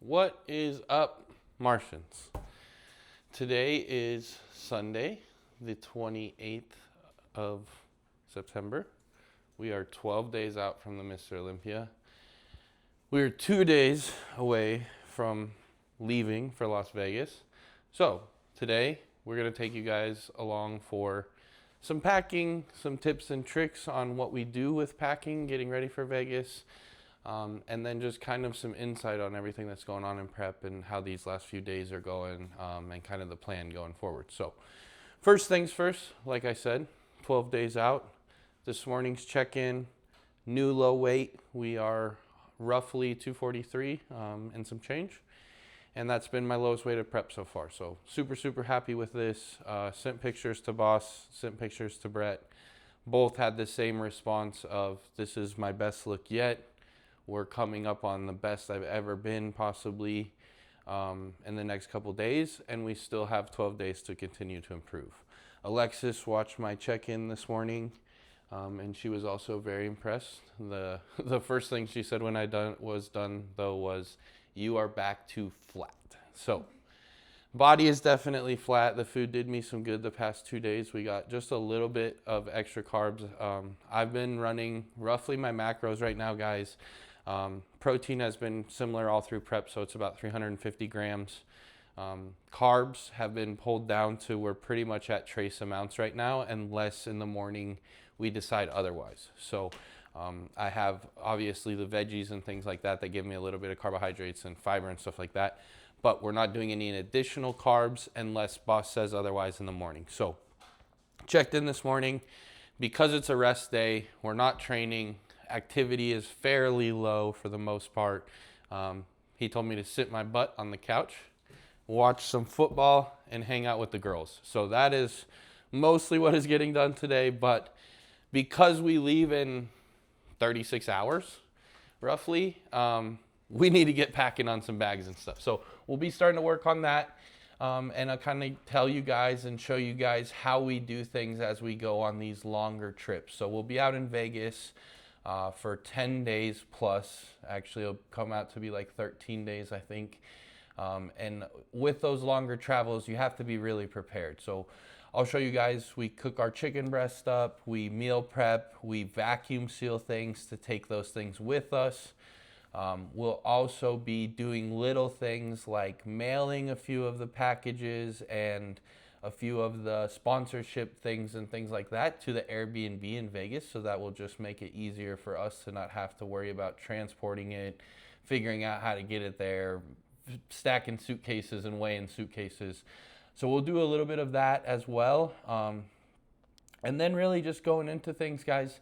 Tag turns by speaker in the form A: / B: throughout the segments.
A: What is up, Martians? Today is Sunday, the 28th of September. We are 12 days out from the Mr. Olympia. We are 2 days away from leaving for Las Vegas. So today we're going to take you guys along for some packing, some tips and tricks on what we do with packing, getting ready for Vegas. And then just kind of some insight on everything that's going on in prep and how these last few days are going, and kind of the plan going forward. So first things first, like I said, 12 days out. This morning's check-in, new low weight. We are roughly 243 and some change. And that's been my lowest weight of prep so far. So super happy with this. Sent pictures to boss, sent pictures to Brett. Both had the same response of, this is my best look yet. We're coming up on the best I've ever been, possibly, in the next couple days, and we still have 12 days to continue to improve. Alexis watched my check-in this morning, and she was also very impressed. The first thing she said when was done, though, was, "You are back to flat." So, body is definitely flat. The food did me some good the past 2 days. We got just a little bit of extra carbs. I've been running roughly my macros right now, guys. Protein has been similar all through prep, so it's about 350 grams. Carbs have been pulled down to we're pretty much at trace amounts right now, unless in the morning we decide otherwise. So I have obviously the veggies and things like that that give me a little bit of carbohydrates and fiber and stuff like that, but we're not doing any additional carbs unless boss says otherwise in the morning. So checked in this morning. Because it's a rest day, we're not training. Activity is fairly low for the most part. He told me to sit my butt on the couch, watch some football, and hang out with the girls. So that is mostly what is getting done today. But because we leave in 36 hours, roughly, we need to get packing on some bags and stuff. So we'll be starting to work on that. And I'll kind of tell you guys and show you guys how we do things as we go on these longer trips. So we'll be out in Vegas for 10 days plus. Actually, it'll come out to be like 13 days, I think. And with those longer travels, you have to be really prepared. So I'll show you guys, we cook our chicken breast up, we meal prep, we vacuum seal things to take those things with us. We'll also be doing little things like mailing a few of the packages and a few of the sponsorship things and things like that to the Airbnb in Vegas. So that will just make it easier for us to not have to worry about transporting it, figuring out how to get it there, stacking suitcases and weighing suitcases. So we'll do a little bit of that as well. And then really just going into things, guys.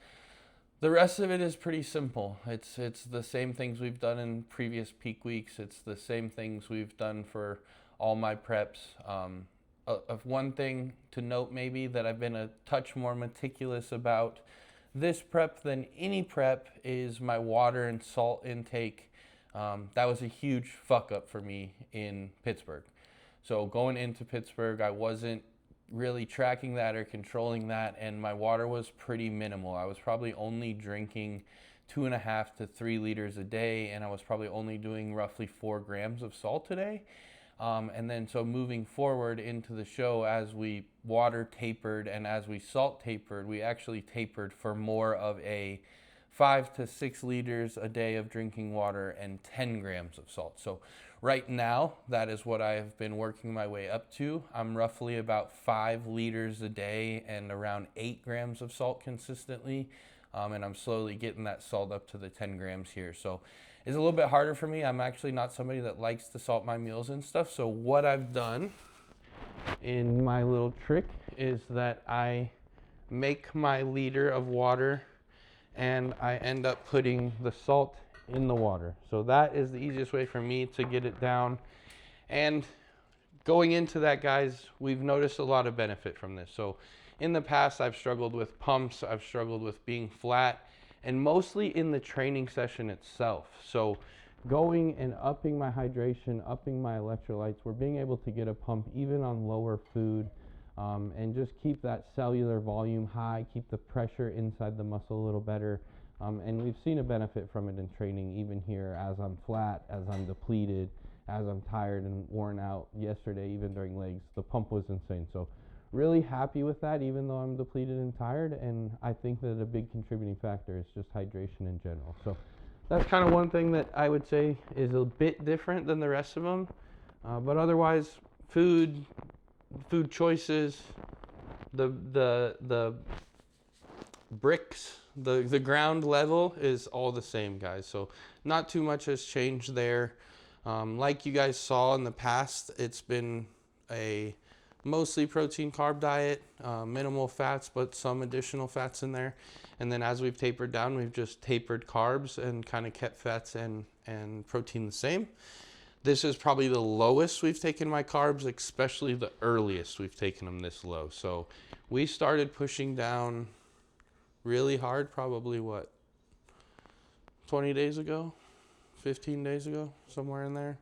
A: The rest of it is pretty simple. It's the same things we've done in previous peak weeks. It's the same things we've done for all my preps. One thing to note maybe that I've been a touch more meticulous about this prep than any prep is my water and salt intake. That was a huge fuck up for me in Pittsburgh. So going into Pittsburgh, I wasn't really tracking that or controlling that, and my water was pretty minimal. I was probably only drinking 2.5 to 3 liters a day, and I was probably only doing roughly 4 grams of salt a day. And then so moving forward into the show, as we water tapered and as we salt tapered, we actually tapered for more of a 5 to 6 liters a day of drinking water and 10 grams of salt. So right now, that is what I have been working my way up to. I'm roughly about 5 liters a day and around 8 grams of salt consistently. And I'm slowly getting that salt up to the 10 grams here. So it's a little bit harder for me. I'm actually not somebody that likes to salt my meals and stuff. So what I've done in my little trick is that I make my liter of water and I end up putting the salt in the water. So that is the easiest way for me to get it down. And going into that, guys, we've noticed a lot of benefit from this. So in the past, I've struggled with pumps, I've struggled with being flat, and mostly in the training session itself. So going and upping my hydration, upping my electrolytes, we're being able to get a pump even on lower food, and just keep that cellular volume high, keep the pressure inside the muscle a little better. And we've seen a benefit from it in training, even here as I'm flat, as I'm depleted, as I'm tired and worn out. Yesterday, even during legs, the pump was insane. So really happy with that, even though I'm depleted and tired. And I think that a big contributing factor is just hydration in general. So that's kind of one thing that I would say is a bit different than the rest of them. But otherwise, food choices, the bricks, the ground level is all the same, guys. So not too much has changed there. Like you guys saw in the past, it's been a mostly protein carb diet, minimal fats, but some additional fats in there. And then as we've tapered down, we've just tapered carbs and kind of kept fats and protein the same. This is probably the lowest we've taken my carbs, especially the earliest we've taken them this low. So we started pushing down really hard, probably 20 days ago, 15 days ago, somewhere in there.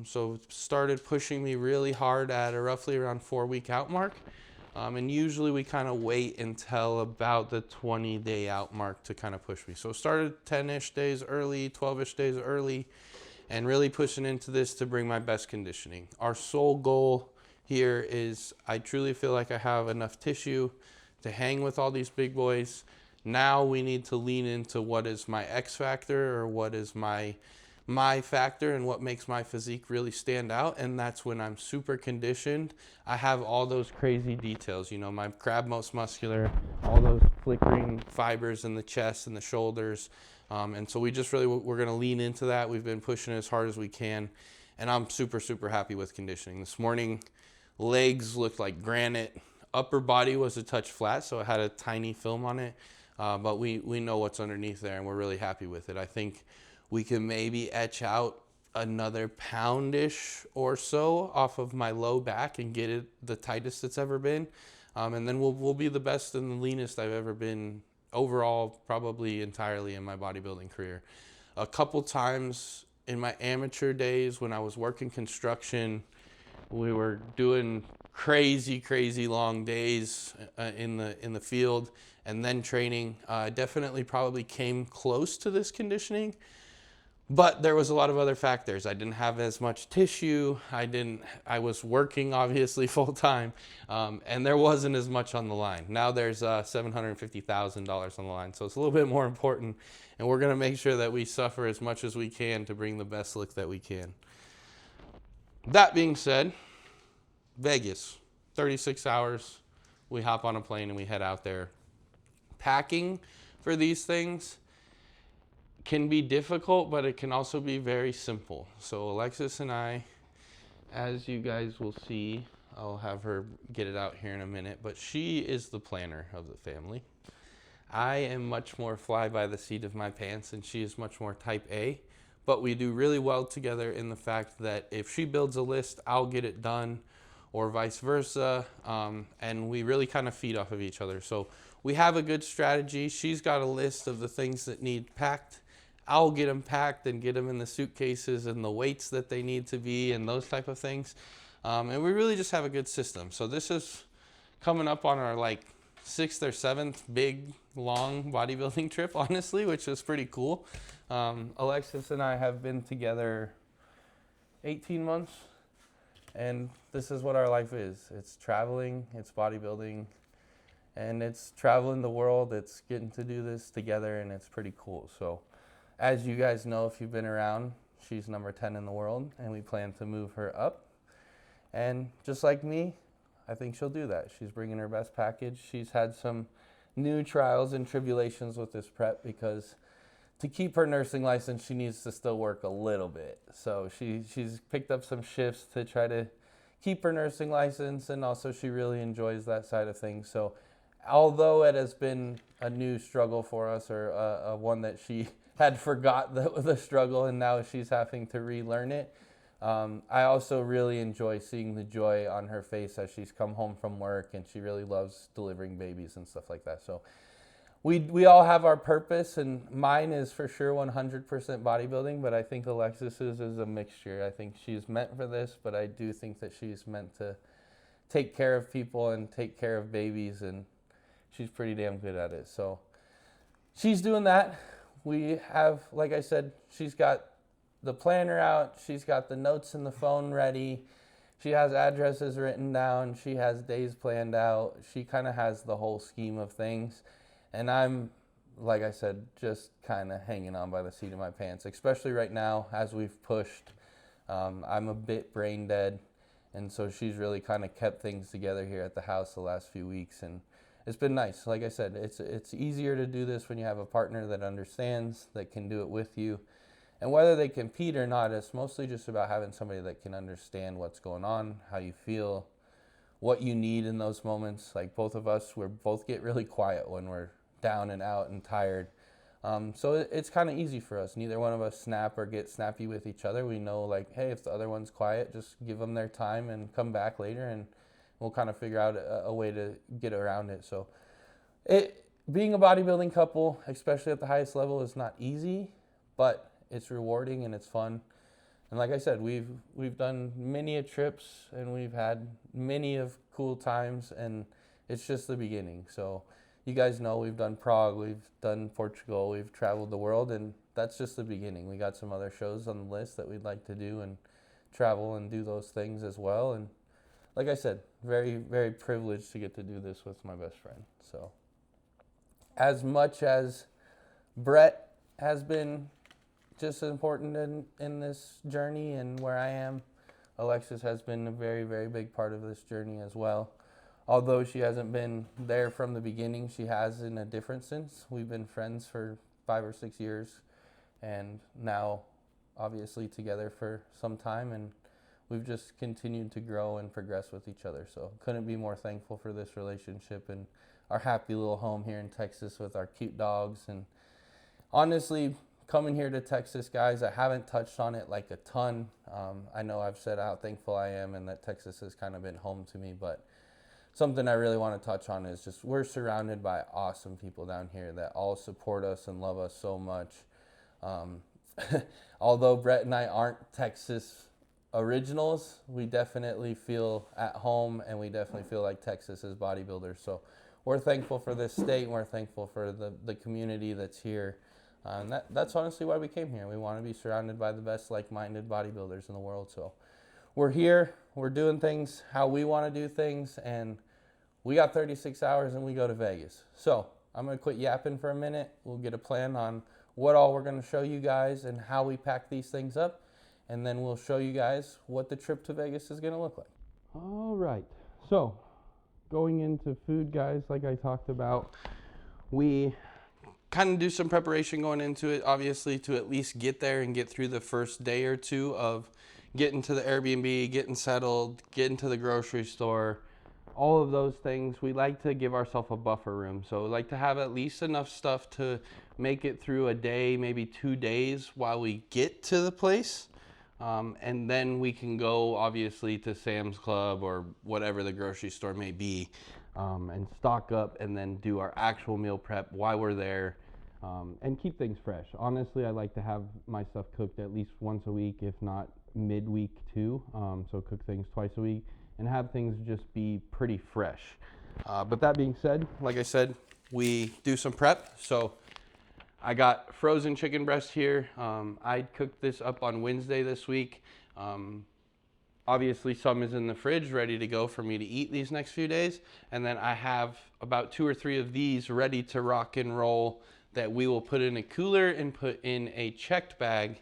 A: So started pushing me really hard at a roughly around 4-week out mark. And usually we kind of wait until about the 20-day out mark to kind of push me. So started 10-ish days early, 12-ish days early, and really pushing into this to bring my best conditioning. Our sole goal here is I truly feel like I have enough tissue to hang with all these big boys. Now we need to lean into what is my X factor, or what is my factor, and what makes my physique really stand out. And that's when I'm super conditioned. I have all those crazy details, you know, my crab most muscular, all those flickering fibers in the chest and the shoulders. And so we're going to lean into that. We've been pushing as hard as we can, and I'm super, super happy with conditioning. This morning, legs looked like granite. Upper body was a touch flat, so it had a tiny film on it. But we know what's underneath there, and we're really happy with it. I think we can maybe etch out another poundish or so off of my low back and get it the tightest it's ever been. And then we'll be the best and the leanest I've ever been overall, probably entirely in my bodybuilding career. A couple times in my amateur days when I was working construction, we were doing crazy long days in the field, and then training. Definitely probably came close to this conditioning, but there was a lot of other factors. I didn't have as much tissue. I was working obviously full time, and there wasn't as much on the line. Now there's $750,000 on the line, so it's a little bit more important, and we're gonna make sure that we suffer as much as we can to bring the best look that we can. That being said, Vegas, 36 hours, we hop on a plane and we head out there. Packing for these things can be difficult, but it can also be very simple. So Alexis and I, as you guys will see, I'll have her get it out here in a minute, but she is the planner of the family. I am much more fly by the seat of my pants, and she is much more type A, but we do really well together in the fact that if she builds a list, I'll get it done, or vice versa, and we really kind of feed off of each other. So we have a good strategy. She's got a list of the things that need packed. I'll get them packed and get them in the suitcases and the weights that they need to be and those type of things. And we really just have a good system. So this is coming up on our 6th or 7th big, long bodybuilding trip, honestly, which is pretty cool. Alexis and I have been together 18 months, and this is what our life is. It's traveling, it's bodybuilding, and it's traveling the world. It's getting to do this together, and it's pretty cool. So as you guys know, if you've been around, she's number 10 in the world, and we plan to move her up. And just like me, I think she'll do that. She's bringing her best package. She's had some new trials and tribulations with this prep, because to keep her nursing license, she needs to still work a little bit. So she's picked up some shifts to try to keep her nursing license, and also she really enjoys that side of things. So although it has been a new struggle for us, or a one that she had forgot that was a struggle, and now she's having to relearn it, I also really enjoy seeing the joy on her face as she's come home from work, and she really loves delivering babies and stuff like that. So we all have our purpose, and mine is for sure 100% bodybuilding, but I think Alexis's is a mixture. I think she's meant for this, but I do think that she's meant to take care of people and take care of babies, and she's pretty damn good at it. So she's doing that. We have, like I said, she's got the planner out. She's got the notes in the phone ready. She has addresses written down. She has days planned out. She kind of has the whole scheme of things. And I'm, like I said, just kind of hanging on by the seat of my pants, especially right now as we've pushed. I'm a bit brain dead. And so she's really kind of kept things together here at the house the last few weeks. And it's been nice. Like I said, it's easier to do this when you have a partner that understands, that can do it with you. And whether they compete or not, it's mostly just about having somebody that can understand what's going on, how you feel, what you need in those moments. Like both of us, we both get really quiet when we're down and out and tired. So it's kind of easy for us. Neither one of us snap or get snappy with each other. We know, like, hey, if the other one's quiet, just give them their time and come back later, and we'll kind of figure out a way to get around it. So being a bodybuilding couple, especially at the highest level, is not easy, but it's rewarding and it's fun. And like I said, we've done many trips and we've had many of cool times, and it's just the beginning. So you guys know we've done Prague, we've done Portugal, we've traveled the world, and that's just the beginning. We got some other shows on the list that we'd like to do and travel and do those things as well. And like I said, very, very privileged to get to do this with my best friend. So as much as Brett has been just as important in this journey and where I am, Alexis has been a very, very big part of this journey as well. Although she hasn't been there from the beginning, she has in a different sense. We've been friends for 5 or 6 years, and now obviously together for some time, and we've just continued to grow and progress with each other. So couldn't be more thankful for this relationship and our happy little home here in Texas with our cute dogs. And honestly, coming here to Texas, guys, I haven't touched on it like a ton. I know I've said how thankful I am and that Texas has kind of been home to me, but something I really want to touch on is just we're surrounded by awesome people down here that all support us and love us so much. Although Brett and I aren't Texas originals, we definitely feel at home, and we definitely feel like Texas is bodybuilders. So we're thankful for this state, and we're thankful for the community that's here. And that's honestly why we came here. We want to be surrounded by the best like-minded bodybuilders in the world. So we're here, we're doing things how we want to do things, and we got 36 hours and we go to Vegas. So I'm going to quit yapping for a minute. We'll get a plan on what all we're going to show you guys and how we pack these things up, and then we'll show you guys what the trip to Vegas is going to look like. All right. So going into food, guys, like I talked about, we kind of do some preparation going into it, obviously, to at least get there and get through the first day or two of getting to the Airbnb, getting settled, getting to the grocery store, all of those things. We like to give ourselves a buffer room. So we like to have at least enough stuff to make it through a day, maybe 2 days while we get to the place. And then we can go, obviously, to Sam's Club or whatever the grocery store may be, and stock up and then do our actual meal prep while we're there, and keep things fresh. Honestly, I like to have my stuff cooked at least once a week, if not midweek too. So cook things twice a week and have things just be pretty fresh. But that being said, like I said, we do some prep. So I got frozen chicken breast here. I cooked this up on Wednesday this week. Obviously, some is in the fridge ready to go for me to eat these next few days. And then I have about 2 or 3 of these ready to rock and roll that we will put in a cooler and put in a checked bag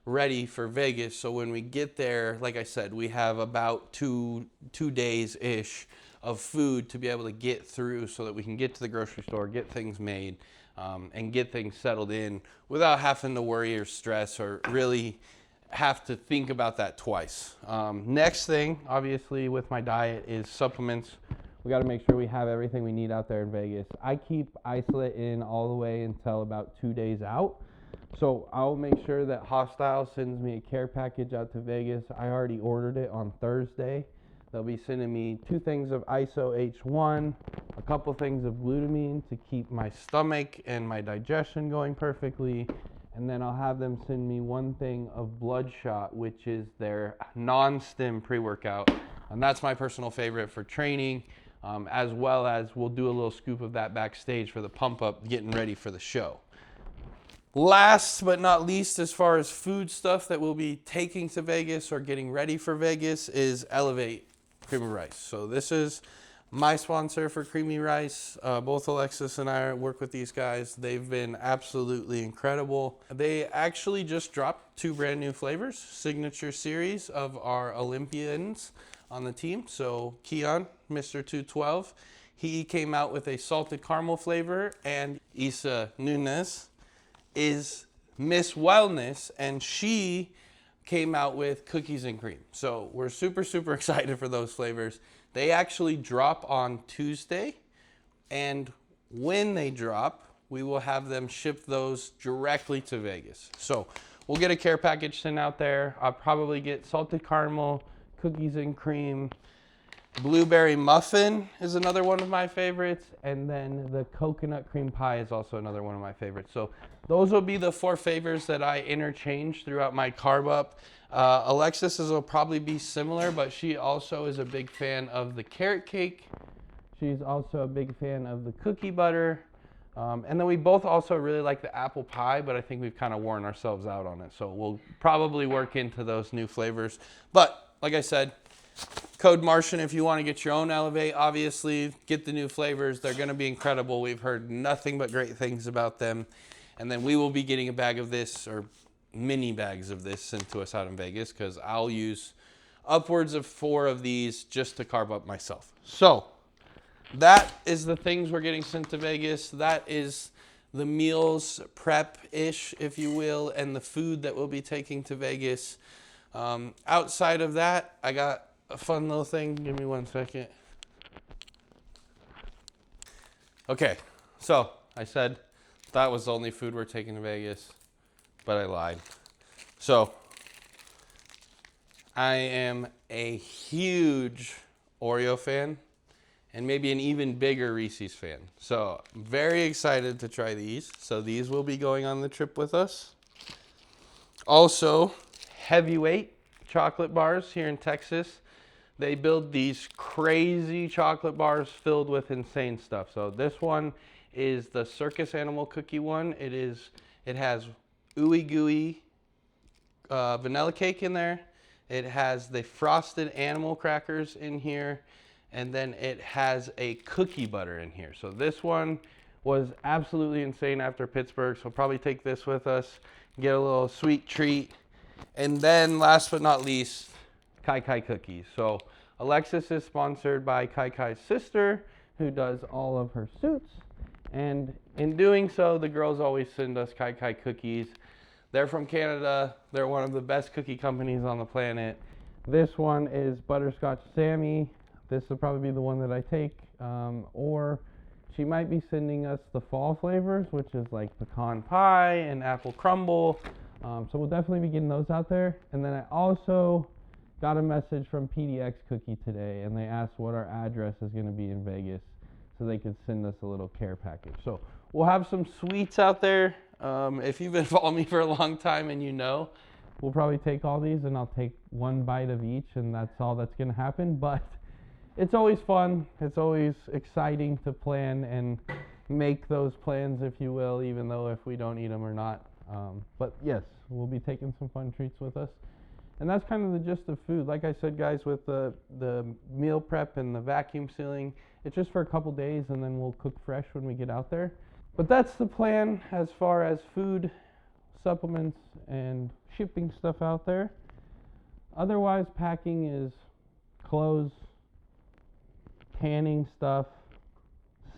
A: ready for Vegas. So when we get there, like I said, we have about two days-ish of food to be able to get through so that we can get to the grocery store, get things made, and get things settled in without having to worry or stress or really have to think about that twice. Next thing, obviously, with my diet is supplements. We got to make sure we have everything we need out there in Vegas. I keep isolate in all the way until about 2 days out. So I'll make sure that Hostile sends me a care package out to Vegas. I already ordered it on Thursday. They'll be sending me 2 things of ISO H1, a couple things of glutamine to keep my stomach and my digestion going perfectly. And then I'll have them send me 1 thing of Bloodshot, which is their non-stim pre-workout. And that's my personal favorite for training, as well as we'll do a little scoop of that backstage for the pump up, getting ready for the show. Last but not least, as far as food stuff that we'll be taking to Vegas or getting ready for Vegas, is Elev8 Cream of Rice. So this is my sponsor for creamy rice. Both Alexis and I work with these guys. They've been absolutely incredible. They actually just dropped 2 brand new flavors, signature series of our Olympians on the team. So Keon, Mr. 212, he came out with a salted caramel flavor, and Isa Nunez is Miss Wellness, and she came out with cookies and cream. So we're super, super excited for those flavors. They actually drop on Tuesday, and when they drop, we will have them ship those directly to Vegas. So we'll get a care package sent out there. I'll probably get salted caramel, cookies and cream, blueberry muffin is another one of my favorites, and then the coconut cream pie is also another one of my favorites. So those will be the 4 favors that I interchange throughout my carb up. Alexis's will probably be similar, but she also is a big fan of the carrot cake. She's also a big fan of the cookie butter. And then we both also really like the apple pie, but I think we've kind of worn ourselves out on it. So we'll probably work into those new flavors. But like I said, code Martian if you want to get your own Elev8. Obviously, get the new flavors. They're going to be incredible. We've heard nothing but great things about them. And then we will be getting a bag of this, or mini bags of this, sent to us out in Vegas, because I'll use upwards of 4 of these just to carb up myself. So that is the things we're getting sent to Vegas. That is the meals prep-ish, if you will, and the food that we'll be taking to Vegas. Outside of that, I got a fun little thing. Give me 1 second. Okay, so I said that was the only food we're taking to Vegas, but I lied. So I am a huge Oreo fan, and maybe an even bigger Reese's fan. So very excited to try these. So these will be going on the trip with us. Also, Heavyweight chocolate bars here in Texas. They build these crazy chocolate bars filled with insane stuff. So this one is the circus animal cookie one. It has ooey gooey vanilla cake in there. It has the frosted animal crackers in here, and then it has a cookie butter in here. So this one was absolutely insane after Pittsburgh. So we'll probably take this with us, get a little sweet treat. And then last but not least, Kai Kai cookies. So Alexis is sponsored by Kai Kai's sister, who does all of her suits. And in doing so, the girls always send us Kai Kai cookies. They're from Canada. They're one of the best cookie companies on the planet. This one is Butterscotch Sammy. This will probably be the one that I take. Or she might be sending us the fall flavors, which is like pecan pie and apple crumble. So we'll definitely be getting those out there. And then I also got a message from PDX Cookie today, and they asked what our address is going to be in Vegas, so they could send us a little care package. So we'll have some sweets out there. If you've been following me for a long time and you know, we'll probably take all these, and I'll take 1 bite of each, and that's all that's going to happen. But it's always fun. It's always exciting to plan and make those plans, if you will, even though if we don't eat them or not. But yes, we'll be taking some fun treats with us. And that's kind of the gist of food. Like I said, guys, with the meal prep and the vacuum sealing, it's just for a couple days, and then we'll cook fresh when we get out there. But that's the plan as far as food, supplements, and shipping stuff out there. Otherwise, packing is clothes, tanning stuff,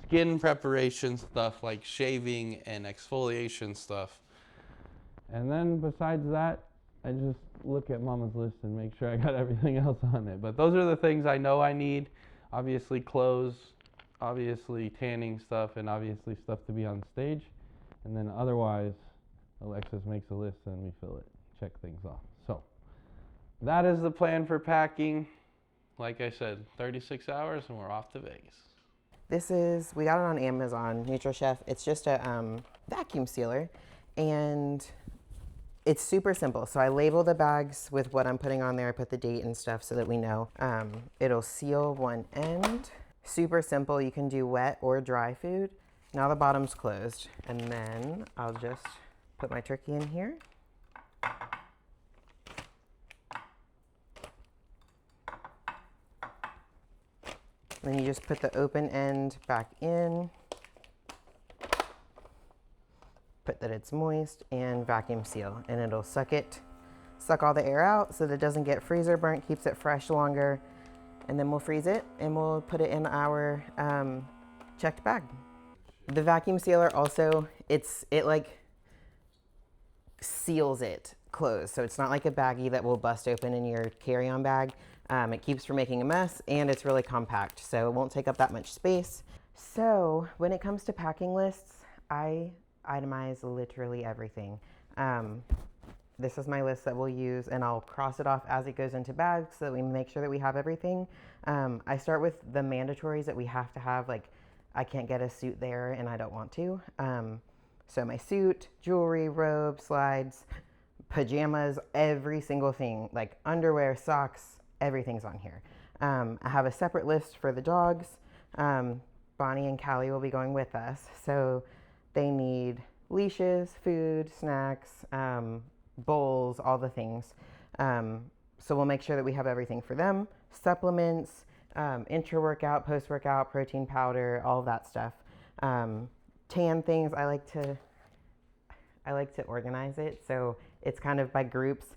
A: skin preparation stuff like shaving and exfoliation stuff. And then besides that, I just look at Mama's list and make sure I got everything else on it. But those are the things I know I need. Obviously clothes, obviously tanning stuff, and obviously stuff to be on stage. And then otherwise, Alexis makes a list and we fill it, check things off. So that is the plan for packing. Like I said, 36 hours and we're off to Vegas.
B: We got it on Amazon, NutriChef. It's just a vacuum sealer, and it's super simple. So I label the bags with what I'm putting on there. I put the date and stuff so that we know. It'll seal one end. Super simple. You can do wet or dry food. Now the bottom's closed, and then I'll just Put my turkey in here. Then you just put the open end back in. Put that it's moist and vacuum seal, and it'll suck all the air out so that it doesn't get freezer burnt, keeps it fresh longer. And then we'll freeze it and we'll put it in our checked bag. The vacuum sealer also, it like seals it closed. So it's not like a baggie that will bust open in your carry-on bag. It keeps from making a mess, and it's really compact, so it won't take up that much space. So when it comes to packing lists, I itemize literally everything. This is my list that we'll use, and I'll cross it off as it goes into bags so that we make sure that we have everything. I start with the mandatories that we have to have, like I can't get a suit there and I don't want to. So my suit, jewelry, robe, slides, pajamas, every single thing, like underwear, socks, everything's on here. I have a separate list for the dogs. Bonnie and Calie will be going with us, so they need leashes, food, snacks, bowls, all the things. So we'll make sure that we have everything for them. Supplements, intra-workout, post-workout, protein powder, all of that stuff. Tan things, I like to organize it, so it's kind of by groups.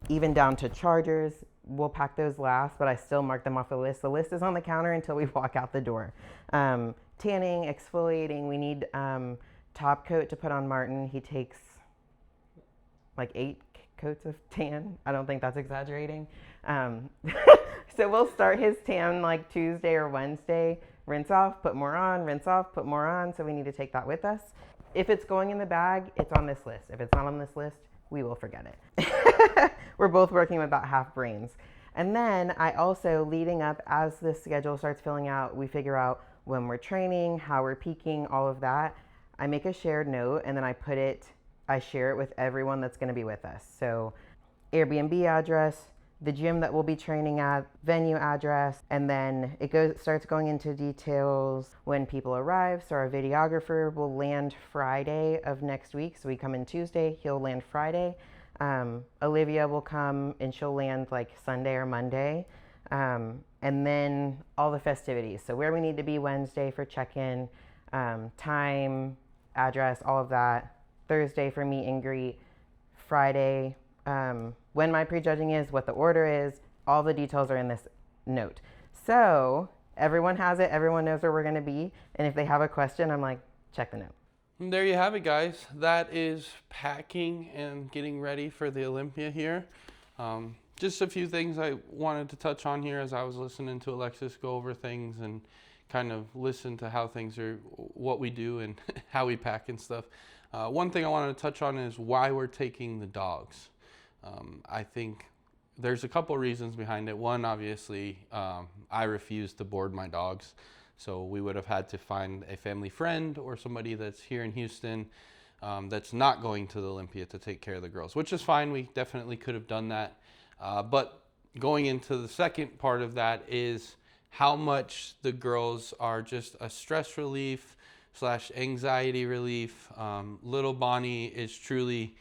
B: Even down to chargers, we'll pack those last, but I still mark them off the list. The list is on the counter until we walk out the door. Tanning, exfoliating, we need top coat to put on Martin. He takes like 8 coats of tan. I don't think that's exaggerating. So we'll start his tan like Tuesday or Wednesday, rinse off, put more on, rinse off, put more on. So we need to take that with us. If it's going in the bag, it's on this list. If it's not on this list, we will forget it. We're both working with about half brains. And then I also, leading up as the schedule starts filling out, we figure out when we're training, how we're peaking, all of that. I make a shared note and then I share it with everyone that's going to be with us. So Airbnb address, the gym that we'll be training at, venue address, and then it starts going into details when people arrive. So our videographer will land Friday of next week. So we come in Tuesday, he'll land Friday. Olivia will come and she'll land like Sunday or Monday. And then all the festivities. So where we need to be Wednesday for check-in, time, address, all of that. Thursday for meet and greet. Friday, when my prejudging is, what the order is, all the details are in this note. So everyone has it, everyone knows where we're gonna be. And if they have a question, I'm like, check the note.
A: And there you have it, guys. That is packing and getting ready for the Olympia here. Just a few things I wanted to touch on here as I was listening to Alexis go over things and kind of listen to how things are, what we do and how we pack and stuff. One thing I wanted to touch on is why we're taking the dogs. I think there's a couple reasons behind it. One, obviously, I refuse to board my dogs. So we would have had to find a family friend or somebody that's here in Houston that's not going to the Olympia to take care of the girls, which is fine. We definitely could have done that. But going into the second part of that is how much the girls are just a stress relief / anxiety relief. Little Bonnie is truly,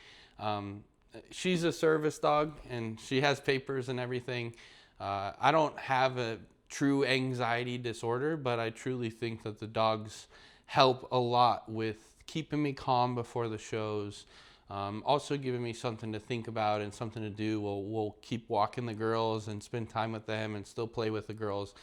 A: she's a service dog and she has papers and everything. I don't have a true anxiety disorder, but I truly think that the dogs help a lot with keeping me calm before the shows. Also giving me something to think about and something to do. We'll keep walking the girls and spend time with them and still play with the girls.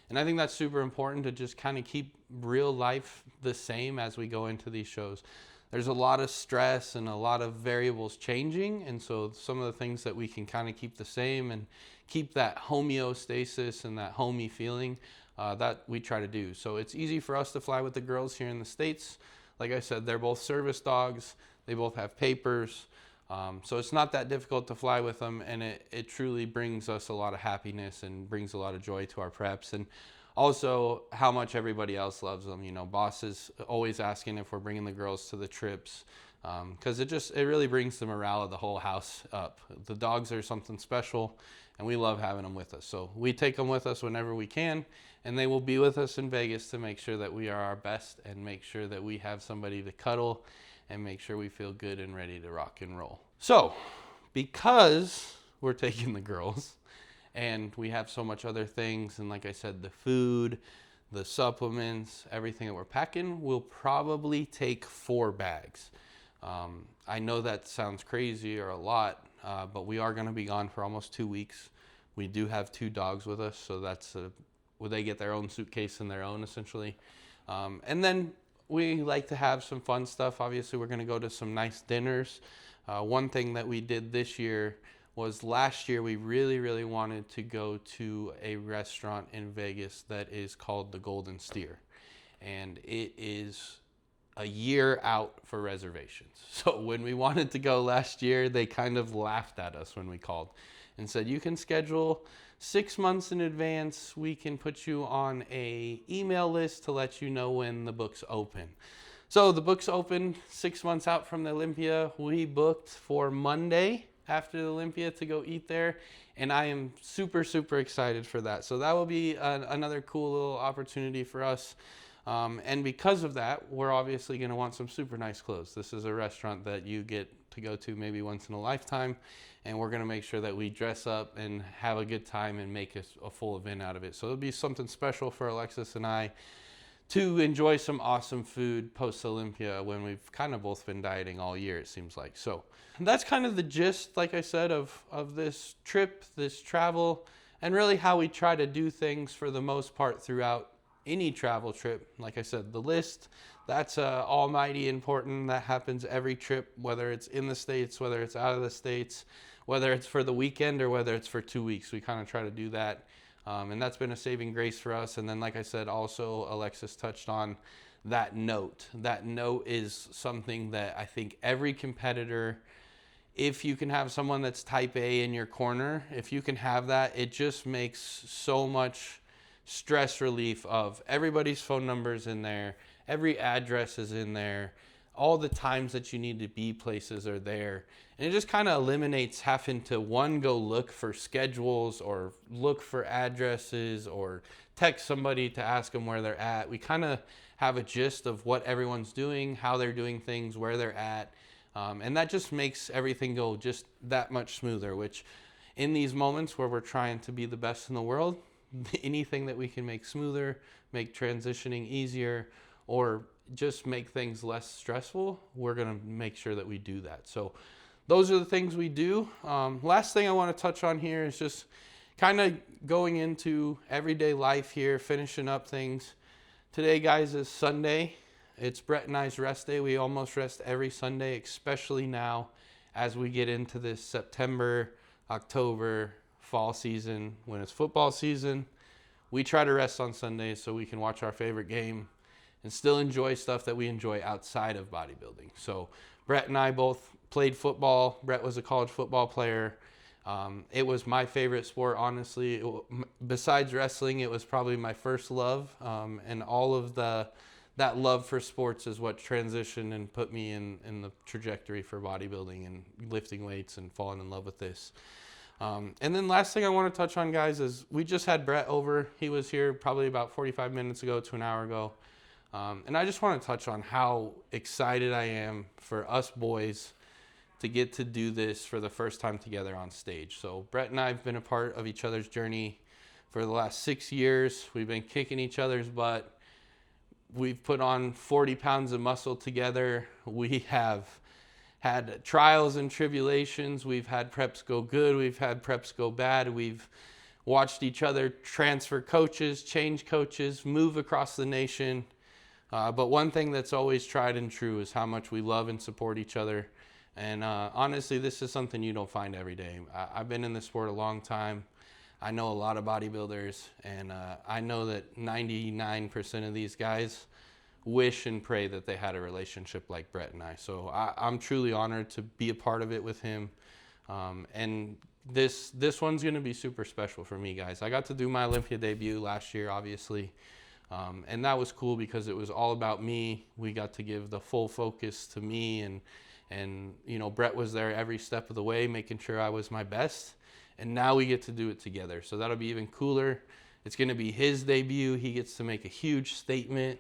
A: And I think that's super important to just kind of keep real life the same as we go into these shows. There's a lot of stress and a lot of variables changing. And so some of the things that we can kind of keep the same and keep that homeostasis and that homey feeling that we try to do. So it's easy for us to fly with the girls here in the States. Like I said, they're both service dogs. They both have papers. So it's not that difficult to fly with them, and it truly brings us a lot of happiness and brings a lot of joy to our preps. And also how much everybody else loves them. You know, boss is always asking if we're bringing the girls to the trips, because it really brings the morale of the whole house up. The dogs are something special, and we love having them with us. So we take them with us whenever we can, and they will be with us in Vegas to make sure that we are our best and make sure that we have somebody to cuddle and make sure we feel good and ready to rock and roll. So, because we're taking the girls and we have so much other things, and like I said, the food, the supplements, everything that we're packing, we'll probably take 4 bags. I know that sounds crazy or a lot, but we are going to be gone for almost 2 weeks. We do have 2 dogs with us, so that's well, they get their own suitcase and their own essentially. And then we like to have some fun stuff. Obviously, we're going to go to some nice dinners. One thing that we did this year was last year we really wanted to go to a restaurant in Vegas that is called the Golden Steer. And it is a year out for reservations. So when we wanted to go last year, they kind of laughed at us when we called and said, you can schedule 6 months in advance. We can put you on a email list to let you know when the books open. So the books open 6 months out from the Olympia. We booked for Monday after the Olympia to go eat there, and I am super excited for that. So that will be another cool little opportunity for us. And because of that, we're obviously going to want some super nice clothes. This is a restaurant that you get to go to maybe once in a lifetime, and we're going to make sure that we dress up and have a good time and make a full event out of it. So it'll be something special for Alexis and I to enjoy some awesome food post-Olympia when we've kind of both been dieting all year, it seems like. So that's kind of the gist, like I said, of this trip, this travel, and really how we try to do things for the most part throughout any travel trip. Like I said, the list, that's almighty important. That happens every trip, whether it's in the States, whether it's out of the States, whether it's for the weekend or whether it's for 2 weeks. We kind of try to do that. And that's been a saving grace for us. And then, like I said, also Alexis touched on that note. That note is something that I think every competitor, if you can have someone that's type A in your corner, if you can have that, it just makes so much stress relief of everybody's phone numbers in there, every address is in there, all the times that you need to be places are there. And it just kind of eliminates having to go look for schedules or look for addresses or text somebody to ask them where they're at. We kind of have a gist of what everyone's doing, how they're doing things, where they're at. And that just makes everything go just that much smoother, which in these moments where we're trying to be the best in the world, anything that we can make smoother, make transitioning easier, or just make things less stressful, we're going to make sure that we do that. So those are the things we do. Last thing I want to touch on here is just kind of going into everyday life here, finishing up things. Today, guys, is Sunday. It's Brett and I's rest day. We almost rest every Sunday, especially now as we get into this September, October, fall season. When it's football season, we try to rest on Sundays so we can watch our favorite game and still enjoy stuff that we enjoy outside of bodybuilding. So Brett and I both played football. Brett was a college football player. It was my favorite sport, honestly. Besides wrestling, it was probably my first love. And all of that love for sports is what transitioned and put me in the trajectory for bodybuilding and lifting weights and falling in love with this. And then last thing I want to touch on, guys, is we just had Brett over. He was here probably about 45 minutes ago to an hour ago. And I just want to touch on how excited I am for us boys to get to do this for the first time together on stage. So Brett and I have been a part of each other's journey for the last 6 years. We've been kicking each other's butt. We've put on 40 pounds of muscle together. We have had trials and tribulations. We've had preps go good. We've had preps go bad. We've watched each other transfer coaches, change coaches, move across the nation. But one thing that's always tried and true is how much we love and support each other. And honestly, this is something you don't find every day. I've been in this sport a long time. I know a lot of bodybuilders, and I know that 99% of these guys wish and pray that they had a relationship like Brett and I. So I'm truly honored to be a part of it with him. And this one's going to be super special for me, guys. I got to do my Olympia debut last year, obviously. And that was cool because it was all about me. We got to give the full focus to me, and you know, Brett was there every step of the way, making sure I was my best. And now we get to do it together. So that'll be even cooler. It's going to be his debut. He gets to make a huge statement.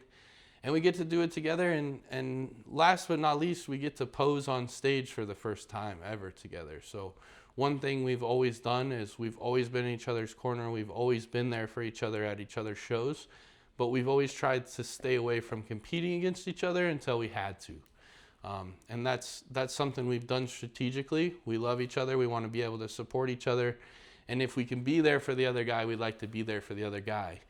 A: and we get to do it together. And last but not least, we get to pose on stage for the first time ever together. So one thing we've always done is we've always been in each other's corner. We've always been there for each other at each other's shows, but we've always tried to stay away from competing against each other until we had to. And that's something we've done strategically. We love each other. We want to be able to support each other. And if we can be there for the other guy, we'd like to be there for the other guy.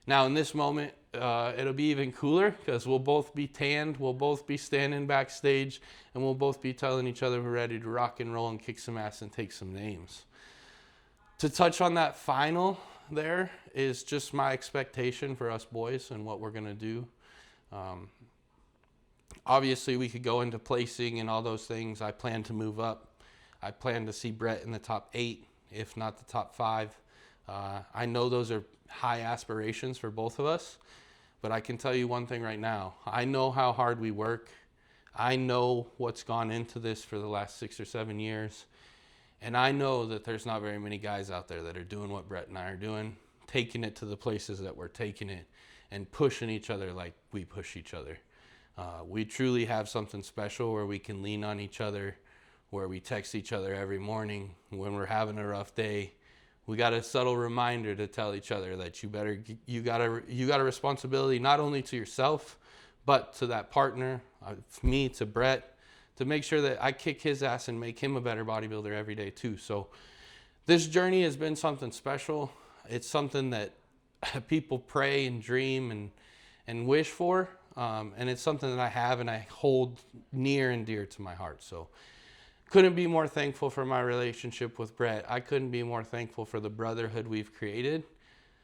A: Now, in this moment, it'll be even cooler because we'll both be tanned, we'll both be standing backstage, and we'll both be telling each other we're ready to rock and roll and kick some ass and take some names. To touch on that final there is just my expectation for us boys and what we're going to do. Obviously, we could go into placing and all those things. I plan to move up. I plan to see Brett in the top 8, if not the top 5. I know those are high aspirations for both of us, but I can tell you one thing right now. I know how hard we work. I know what's gone into this for the last 6 or 7 years, and I know that there's not very many guys out there that are doing what Brett and I are doing, taking it to the places that we're taking it, and pushing each other like we push each other. We truly have something special where we can lean on each other, where we text each other every morning when we're having a rough day. We got a subtle reminder to tell each other that you got a responsibility not only to yourself, but to that partner, me, to Brett, to make sure that I kick his ass and make him a better bodybuilder every day too. So this journey has been something special. It's something that people pray and dream and wish for, and it's something that I have and I hold near and dear to my heart. So couldn't be more thankful for my relationship with Brett. I couldn't be more thankful for the brotherhood we've created.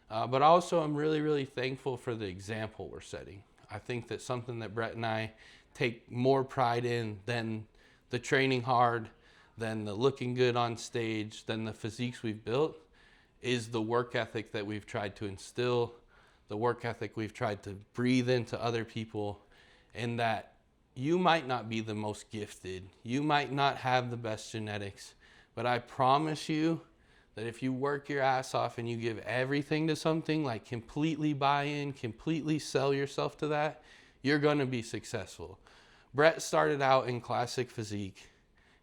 A: But also I'm really, really thankful for the example we're setting. I think that something that Brett and I take more pride in than the training hard, than the looking good on stage, than the physiques we've built, is the work ethic that we've tried to instill, the work ethic we've tried to breathe into other people, and that you might not be the most gifted, you might not have the best genetics, but I promise you that if you work your ass off and you give everything to something, like completely buy in, completely sell yourself to that, you're gonna be successful. Brett started out in classic physique.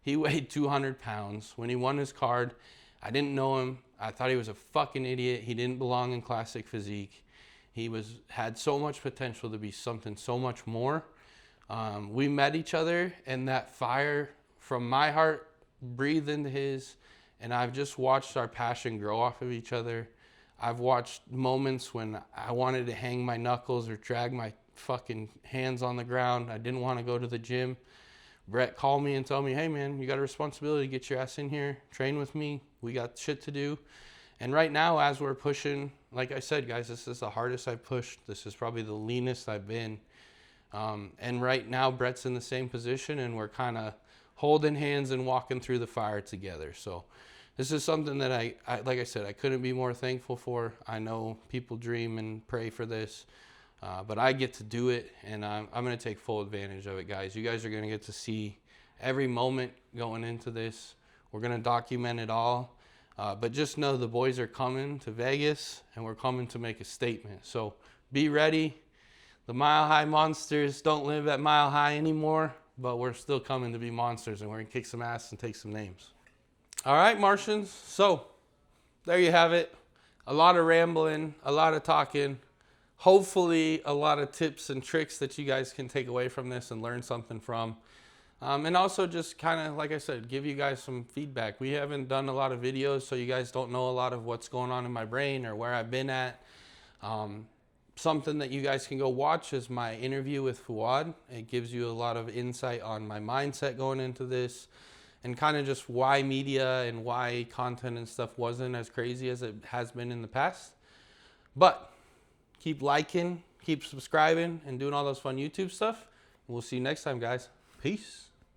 A: He weighed 200 pounds. When he won his card, I didn't know him. I thought he was a fucking idiot. He didn't belong in classic physique. He had so much potential to be something so much more. We met each other, and that fire from my heart breathed into his, and I've just watched our passion grow off of each other. I've watched moments when I wanted to hang my knuckles or drag my fucking hands on the ground. I didn't want to go to the gym. Brett called me and told me, hey man, you got a responsibility to get your ass in here, train with me. We got shit to do. And right now, as we're pushing, like I said, guys, this is the hardest I've pushed. This is probably the leanest I've been. And right now, Brett's in the same position, and we're kind of holding hands and walking through the fire together. So this is something that I like I said, I couldn't be more thankful for. I know people dream and pray for this, but I get to do it, and I'm going to take full advantage of it, guys. You guys are going to get to see every moment going into this. We're going to document it all. But just know the boys are coming to Vegas, and we're coming to make a statement. So be ready. The Mile High Monsters don't live at Mile High anymore, but we're still coming to be monsters, and we're going to kick some ass and take some names. All right, Martians. So there you have it. A lot of rambling, a lot of talking. Hopefully a lot of tips and tricks that you guys can take away from this and learn something from. And also just kind of, like I said, give you guys some feedback. We haven't done a lot of videos, so you guys don't know a lot of what's going on in my brain or where I've been at. Something that you guys can go watch is my interview with Fuad. It gives you a lot of insight on my mindset going into this and kind of just why media and why content and stuff wasn't as crazy as it has been in the past. But keep liking, keep subscribing, and doing all those fun YouTube stuff. We'll see you next time, guys. Peace.